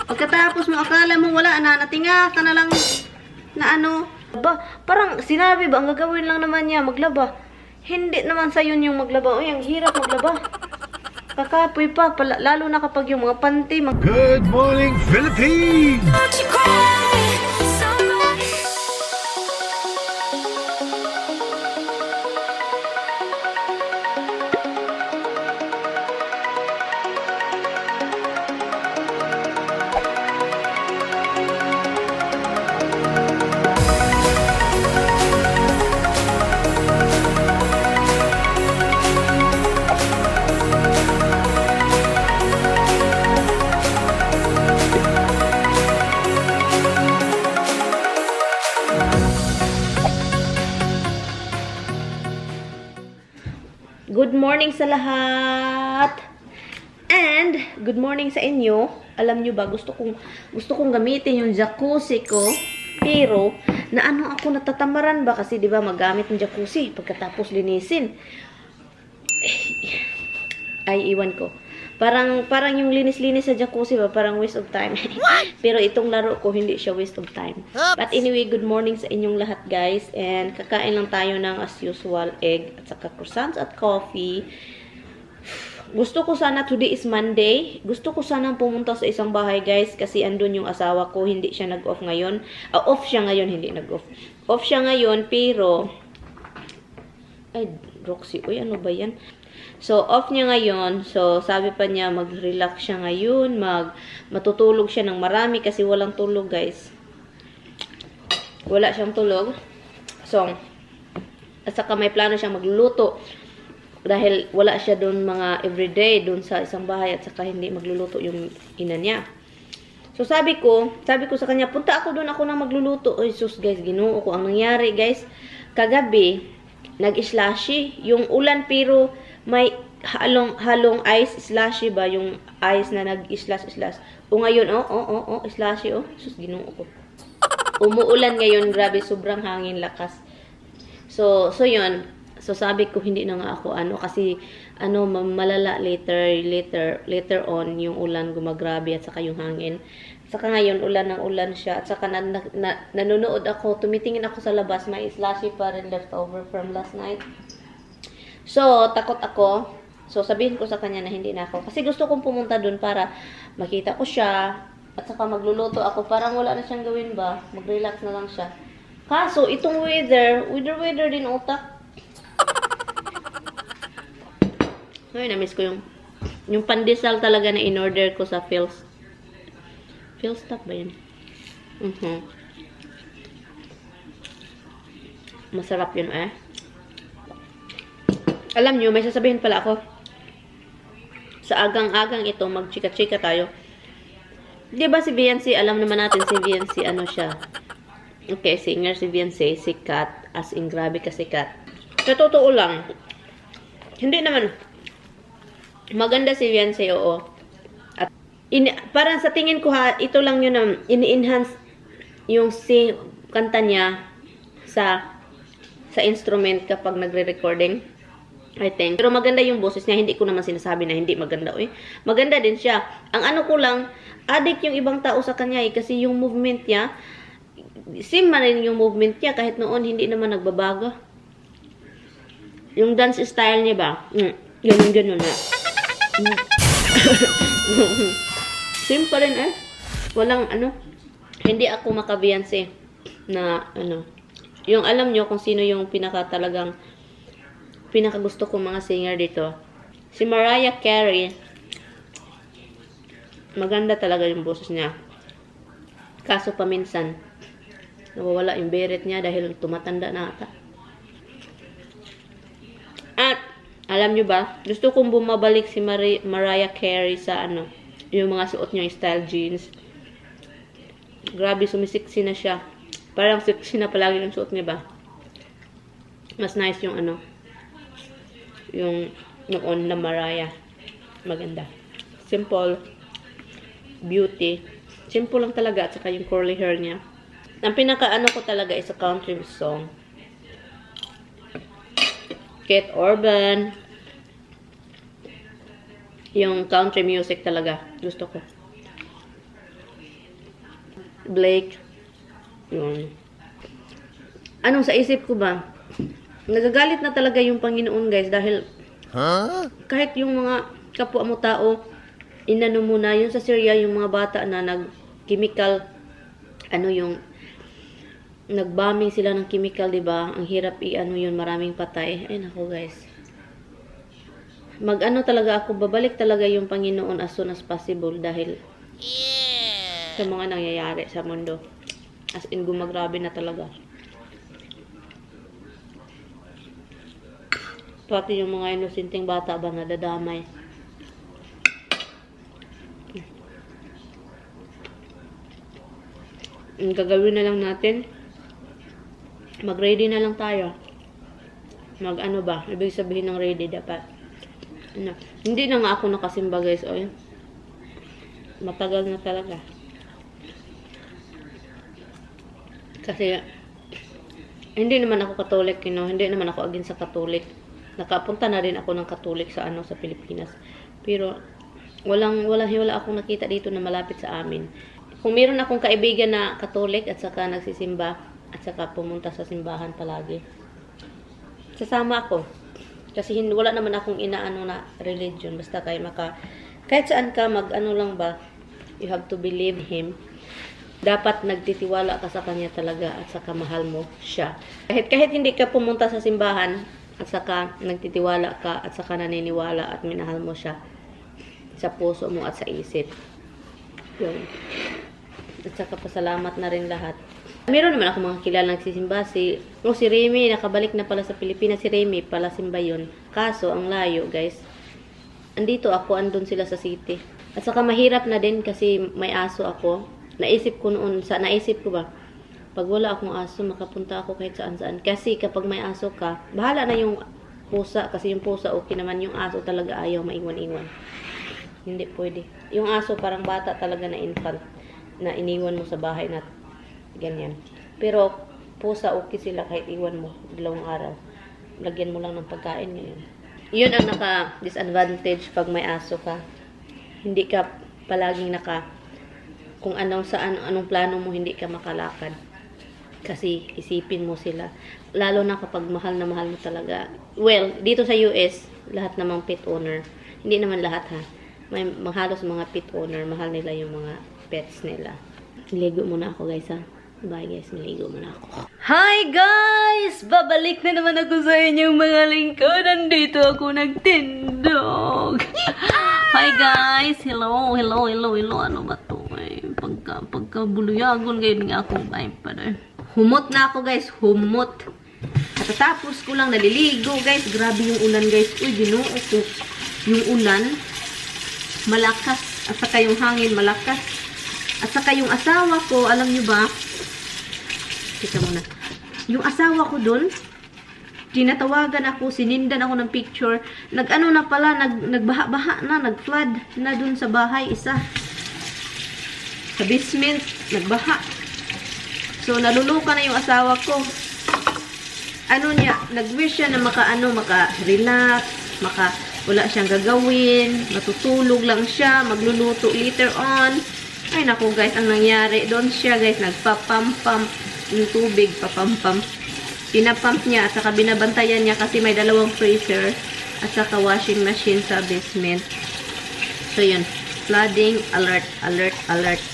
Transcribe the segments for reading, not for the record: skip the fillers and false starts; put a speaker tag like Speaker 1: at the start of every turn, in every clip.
Speaker 1: Pagkatapos mo, akala mo wala na, natinga ka na lang na ano. Ba, parang sinabi ba, ang gagawin lang naman niya, maglaba. Hindi naman sa yun yung maglaba. Uy, ang hirap maglaba. Kakapoy pa, lalo na kapag yung mga panty.
Speaker 2: Good morning, Philippines!
Speaker 1: Good morning sa lahat. And good morning sa inyo. Alam nyo ba, gusto kong gamitin yung jacuzzi ko. Pero na ano ako natatamaran ba kasi 'di ba magamit ng jacuzzi pagkatapos linisin. Ay iwan ko. Parang yung linis-linis sa jacuzzi ba, parang waste of time. Pero itong laro ko hindi siya waste of time. But anyway, good morning sa inyong lahat guys. And kakain lang tayo ng as usual egg at saka croissants at coffee. Gusto ko sana, today is Monday. Gusto ko sana pumunta sa isang bahay guys kasi andun yung asawa ko, hindi siya nag-off ngayon. Off siya ngayon, hindi nag-off. Off siya ngayon pero ay, Roxy, uy ano ba yan? So, off niya ngayon. So, sabi pa niya, mag-relax siya ngayon. Matutulog siya ng marami kasi walang tulog, guys. Wala siyang tulog. So, at saka may plano siyang magluluto. Dahil wala siya doon mga everyday doon sa isang bahay at saka hindi magluluto yung ina niya. So, sabi ko sa kanya, punta ako doon, ako na magluluto. Oy, sus, guys, ginoo ko. Ang nangyari, guys, kagabi, nag-slushy yung ulan pero may halong ice slushy ba yung ice na nag-slash. O ngayon, slushy, sus, ginoo ko. Umuulan ngayon, grabe, sobrang hangin, lakas. So yun. So, sabi ko, hindi na nga ako, kasi, malala later on, yung ulan gumagrabe at saka yung hangin. Saka ngayon, ulan ng ulan siya. At saka nanonood ako, tumitingin ako sa labas, may slushy pa rin left over from last night. So, takot ako. So, sabihin ko sa kanya na hindi na ako. Kasi gusto kong pumunta dun para makita ko siya. At saka magluluto ako. Parang wala na siyang gawin ba? Mag-relax na lang siya. Kaso, itong weather din utak. Ay, na-miss ko yung pandesal talaga na in-order ko sa Phil's Stop ba yan? Masarap yun Alam nyo, may sasabihin pala ako. Sa agang-agang ito, magchika-chika tayo. Diba si Beyonce, alam naman natin si Beyonce, ano siya? Okay, singer si Beyonce, sikat. As in, grabe ka sikat. Sa totoo lang, hindi naman, maganda si Beyonce, oo. At, parang sa tingin ko ito lang yun na ini-enhance yung kanta niya sa instrument kapag nagre-recording. I think. Pero maganda yung boses niya. Hindi ko naman sinasabi na hindi maganda. Maganda din siya. Ang ano ko lang, addict yung ibang tao sa kanya kasi yung movement niya, same man rin yung movement niya kahit noon hindi naman nagbabago. Yung dance style niya ba? Ganun na. Same pa rin Walang hindi ako maka-Beyonce na yung alam nyo kung sino yung pinakagusto kong mga singer dito. Si Mariah Carey. Maganda talaga yung boses niya. Kaso paminsan, nawawala yung beret niya dahil tumatanda na ata. At, alam nyo ba, gusto kong bumabalik si Mariah Carey sa yung mga suot niya, style jeans. Grabe, sumisiksi na siya. Parang siksi na palagi yung suot niya ba? Mas nice yung yung noon na Mariah. Maganda. Simple. Beauty. Simple lang talaga. At saka yung curly hair niya. Ang pinaka-ano ko talaga is a country song. Kate Urban. Yung country music talaga. Gusto ko. Blake. Yun. Anong sa isip ko ba? Nagagalit na talaga yung Panginoon, guys, dahil kahit yung mga kapwa mo tao, inano mo na, yun sa Syria, yung mga bata na nag-chemical, yung nag-bombing sila ng chemical, diba? Ang hirap yun, maraming patay. Ay, nako, guys. Talaga ako, babalik talaga yung Panginoon as soon as possible dahil sa mga nangyayari sa mundo. As in, gumagrabe na talaga. Pati yung mga inosenteng bata ba nadadamay. Ang gagawin na lang natin, mag-ready na lang tayo. Ibig sabihin ng ready dapat. Hindi na nga ako nakasimba, guys. Matagal na talaga. Kasi, hindi naman ako Katolik, hindi naman ako against sa Katolik. Nakapunta na rin ako ng Katolik sa Pilipinas. Pero wala akong nakita dito na malapit sa amin. Kung meron akong kaibigan na Katolik at saka nagsisimba at saka pumunta sa simbahan palagi, sasama ako. Kasi wala naman akong inaano na religion. Basta kahit saan ka lang ba, you have to believe Him. Dapat nagtitiwala ka sa Kanya talaga at saka mahal mo siya. Kahit hindi ka pumunta sa simbahan, at saka nagtitiwala ka at saka naniniwala at minahal mo siya sa puso mo at sa isip. Yun. At saka pasalamat na rin lahat. Meron naman ako mga kilala nagsisimba. Si Remy, nakabalik na pala sa Pilipinas. Si Remy pala simba yun. Kaso, ang layo, guys. Andito ako, andun sila sa city. At saka mahirap na din kasi may aso ako. Naisip ko ba, pag wala akong aso, makapunta ako kahit saan-saan. Kasi kapag may aso ka, bahala na yung pusa. Kasi yung pusa, okay naman. Yung aso talaga ayaw maiwan-iwan. Hindi pwede. Yung aso parang bata talaga na infant. Na iniwan mo sa bahay na ganyan. Pero pusa, okay sila kahit iwan mo 2 araw. Lagyan mo lang ng pagkain ngayon. Yun ang naka-disadvantage pag may aso ka. Hindi ka palaging kung anong plano mo, hindi ka makalakad. Kasi isipin mo sila. Lalo na kapag mahal na mahal mo talaga. Well, dito sa US, lahat namang pet owner. Hindi naman lahat ha. May halos mga pet owner, mahal nila yung mga pets nila. Niligo muna ako, guys ha. Bye guys, niligo muna ako. Hi guys! Babalik na naman ako sa inyong mga lingkod. Nandito ako nagtindog. Hi guys! Hello. Ano ba to? Pagkabuluyagon kayo nga akong iPad. Humot na ako, guys. Humot. Katatapos ko lang naliligo, guys. Grabe yung ulan, guys. Uy, Ginoo ko. Yung ulan, malakas. At saka yung hangin, malakas. At saka yung asawa ko, alam nyo ba? Kita muna. Yung asawa ko dun, tinatawagan ako, sinindan ako ng picture. Nagbaha-baha na, nag-flood na dun sa bahay, isa. Sa basement, nagbaha. So, naluluka na yung asawa ko. Nag-wish siya na maka-relax, wala siyang gagawin, matutulog lang siya, magluluto later on. Ay, naku guys, ang nangyari, doon siya guys, nagpapamp yung tubig, papamp. Pinapump niya at saka binabantayan niya kasi may 2 freezer at saka washing machine sa basement. So, yun. Flooding, alert.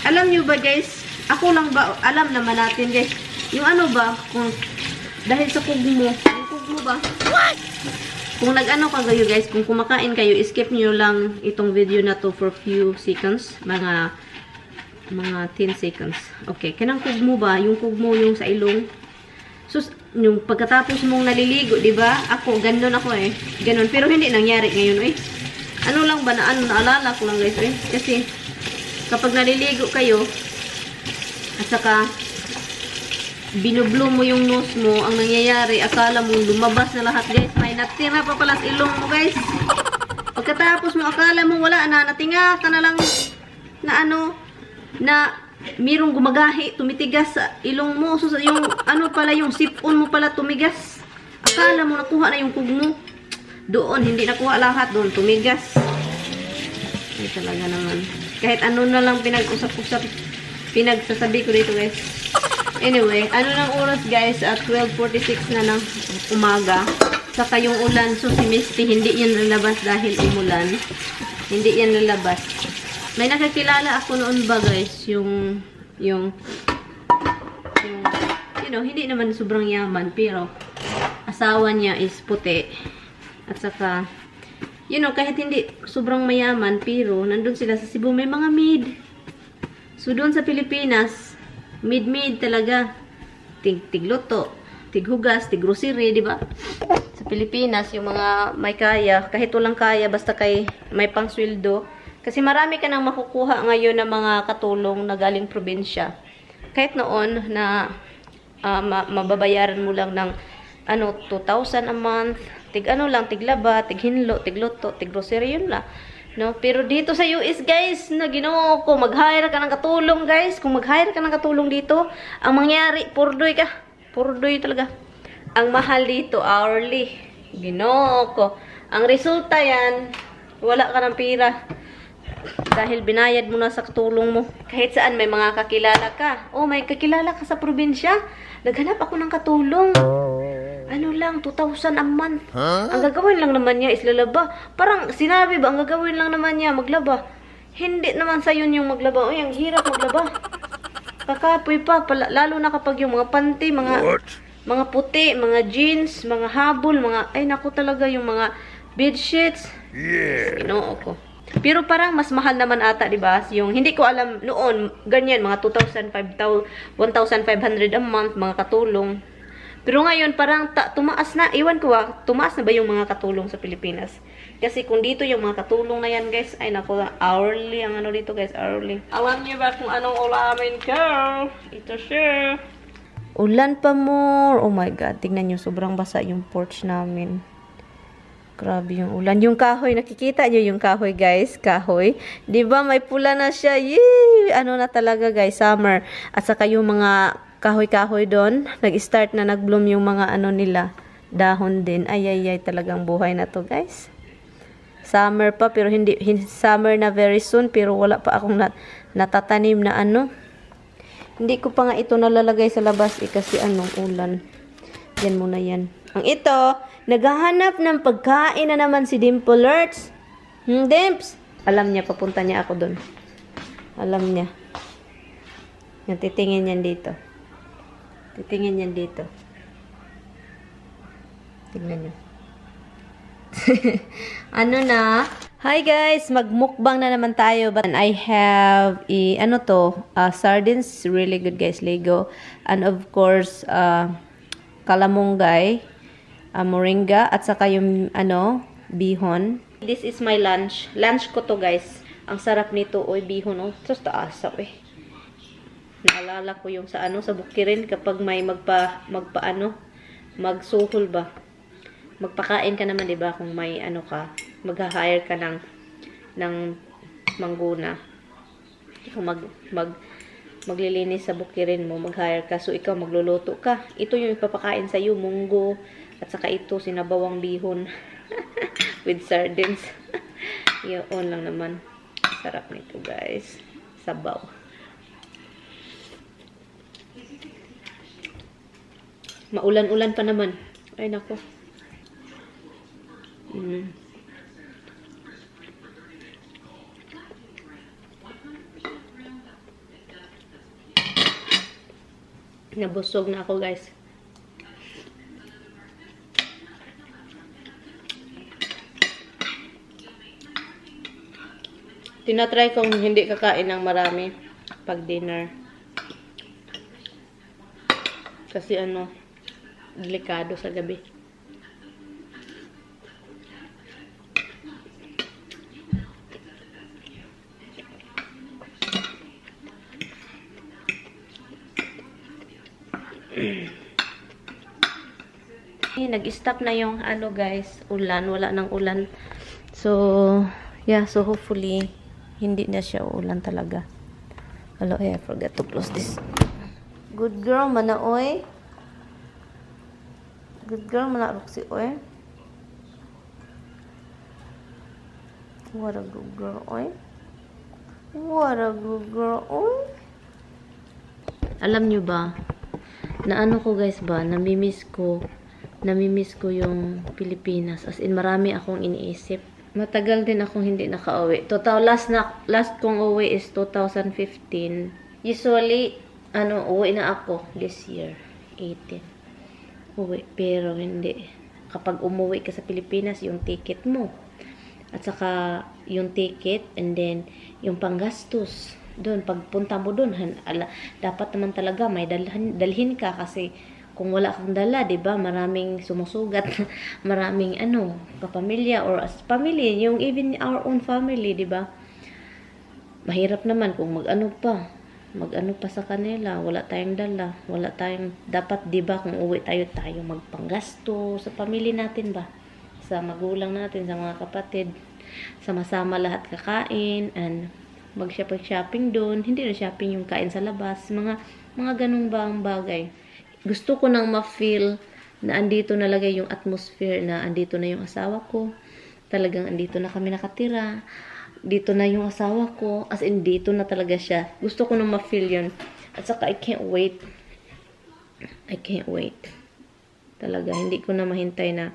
Speaker 1: Alam nyo ba guys, ako lang ba, alam naman natin guys, yung kung dahil sa kugmo ba? What? Kung kayo guys, kung kumakain kayo, skip nyo lang itong video na to for few seconds, mga 10 seconds. Okay, kanang kugmo ba? Yung kugmo yung sa ilong. So, yung pagkatapos mong naliligo, di ba? Ako, ganon ako ganon, pero hindi nangyari ngayon naalala ko lang guys kasi kapag naliligo kayo at saka binublo mo yung nose mo, ang nangyayari, akala mo lumabas na lahat guys, may natira pa pala sa ilong mo guys. Pagkatapos mo, akala mo wala na, natinga ka na lang na mirong gumagahi, tumitigas sa ilong mo. So, yung yung sipon mo pala tumigas. Akala mo nakuha na yung kugmo. Doon, hindi nakuha lahat. Doon, tumigas. Ay, talaga naman. Kahit na lang pinag-usap-usap pinagsasabi ko dito guys. Anyway, ano ng oras guys? At 12:46 na ng umaga. Saka yung ulan, so si Misty, hindi yan lalabas dahil umulan. Hindi yan lalabas. May nakakilala ako noon ba guys, yung you know, hindi naman sobrang yaman, pero asawa niya is puti. At saka, you know, kahit hindi sobrang mayaman, pero nandun sila sa Cebu, may mga maid. So, doon sa Pilipinas, maid talaga. Tigluto, tighugas, tiggrocery, di ba? Sa Pilipinas, yung mga may kaya, kahit walang kaya, basta kay may pangsweldo. Kasi marami ka nang makukuha ngayon ng mga katulong na galing probinsya. Kahit noon na mababayaran mo lang ng 2,000 a month, tiglaba, tighinlo, tigluto, tiggrocery, yun lang. No? Pero dito sa US, guys, na Ginoo ko, mag-hire ka ng katulong, guys. Kung mag-hire ka ng katulong dito, ang mangyari, purdoy ka. Purdoy talaga. Ang mahal dito, hourly. Ginoo ko. Ang resulta yan, wala ka ng pira. Dahil binayad mo na sa katulong mo. Kahit saan may mga kakilala ka. Oh, may kakilala ka sa probinsya. Naghanap ako ng katulong. Ano lang, 2,000 a month. Ang gagawin lang naman niya is lalaba. Parang sinabi ba, ang gagawin lang naman niya maglaba. Hindi naman sa yun yung maglaba. Uy, ang hirap maglaba. Kakapoy pa. Lalo na kapag yung mga panty, mga puti, mga jeans, mga habol, ay naku talaga yung mga bedsheets. Yeah. Ginoo ko. Pero parang mas mahal naman ata, di ba? Yung hindi ko alam noon, ganyan mga 1,500 a month mga katulong. Pero ngayon parang tumaas na. Iwan ko tumaas na ba yung mga katulong sa Pilipinas? Kasi kung dito yung mga katulong na yan, guys, ay naku, hourly ang dito, guys, hourly. Alam niyo ba kung anong ulamin ko? Ito siya. Ulan pa more. Oh my God, tingnan niyo, sobrang basa yung porch namin. Grabe yung ulan. Yung kahoy, nakikita nyo yung kahoy, guys. Kahoy. Diba, may pula na siya. Yee! Ano na talaga, guys, summer. At saka yung mga kahoy-kahoy doon, nag-start na nag-bloom yung mga nila. Dahon din. Ay, talagang buhay na to, guys. Summer pa, pero hindi summer na very soon, pero wala pa akong natatanim na Hindi ko pa nga ito nalalagay sa labas, kasi ulan. Yan muna yan. Ang ito, naghahanap ng pagkain na naman si Dimple Lurch. Dimps! Alam niya, papunta niya ako doon. Alam niya. Yan, titingin yan dito. Titingin yan dito. Tingnan niyo. Na? Hi guys! Magmukbang na naman tayo. But I have sardines. Really good guys. Lego. And of course, kalamunggay. Moringa, at saka yung bihon. This is my lunch. Lunch ko to, guys. Ang sarap nito, oy, bihon, oh. Sa taas, eh. Naalala ko yung sa Bukirin, kapag may magsuhol ba. Magpakain ka naman, 'di ba? Kung may mag-hire ka ng mangguna. Kung maglilinis sa Bukirin mo, mag-hire ka, so ikaw magluluto ka. Ito yung ipapakain sa iyo, munggo. At saka ito, sinabawang bihon. With sardines. Yun lang naman. Sarap nito, guys. Sabaw. Maulan-ulan pa naman. Ay, nako. Nabusog na ako, guys. Tinatry kong hindi kakain ng marami pag dinner. Kasi delikado sa gabi. Nag-stop na yung guys, ulan, wala nang ulan. So, yeah, so hopefully hindi na siya ulan talaga. Hello, I forgot to close this. Good girl, manaoy. Good girl, Roxy, oy. What a good girl, oy. What a good girl, oy. Alam nyo ba, na ano ko guys ba, namimiss ko yung Pilipinas. As in, marami akong iniisip. Matagal din akong hindi nakauwi. Last kong uwi is 2015. Usually, uwi na ako this year, 18. Uwi, pero hindi. Kapag umuwi ka sa Pilipinas, yung ticket mo. At saka, yung ticket, and then, yung panggastos. Doon, pagpunta mo doon, dapat naman talaga may dalhin ka kasi kung wala kang dala, 'di ba? Maraming sumusugat, maraming kapamilya or as family, yung even our own family, 'di ba? Mahirap naman kung mag-ano pa sa kanila, wala tayong dala, wala tayong dapat, 'di ba? Kung uwi tayo magpanggasto sa pamilya natin ba? Sa magulang natin, sa mga kapatid, sama-sama lahat kakain and mag-shopping doon, hindi na shopping yung kain sa labas, mga ganung bang bagay. Gusto ko nang ma-feel na andito na lagay yung atmosphere, na andito na yung asawa ko, talagang andito na kami nakatira, dito na yung asawa ko, as in dito na talaga siya. Gusto ko nang ma-feel yun. At saka I can't wait talaga, hindi ko na mahintay na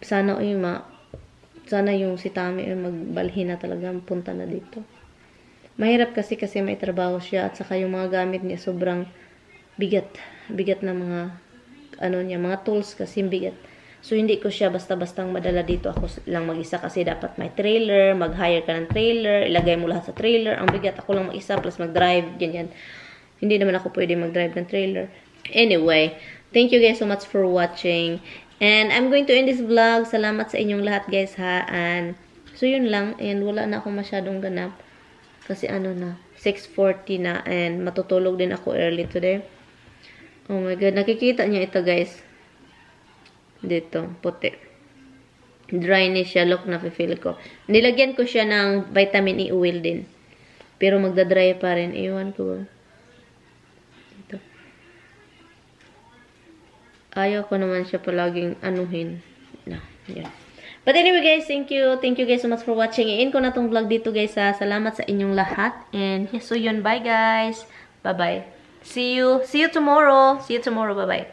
Speaker 1: sana yung si Tami ay magbalhin na talaga, punta na dito. Mahirap kasi may trabaho siya at saka yung mga gamit niya sobrang bigat na mga mga tools kasi bigat. So hindi ko siya basta-bastang madala dito, ako lang mag-isa kasi dapat may trailer, mag-hire ka ng trailer, ilagay mo lahat sa trailer. Ang bigat, ako lang mag-isa plus mag-drive, ganyan. Hindi naman ako pwede mag-drive ng trailer. Anyway, thank you guys so much for watching. And I'm going to end this vlog. Salamat sa inyong lahat guys ha. And so yun lang, and wala na akong masyadong ganap. Kasi 6:40 na and matutulog din ako early today. Oh my god, nakikita niyo ito guys. Dito, puti. Dry ni siya, look, nafe-feel ko. Nilagyan ko siya ng vitamin E oil din. Pero magda-dry pa rin. Iwan ko ba? Dito. Ayaw ko naman siya palaging anuhin. Yan. But anyway guys, thank you guys so much for watching. I-end ko na tong vlog dito guys ha. Salamat sa inyong lahat. And yes, so yun, bye guys. Bye bye. See you tomorrow. Bye bye.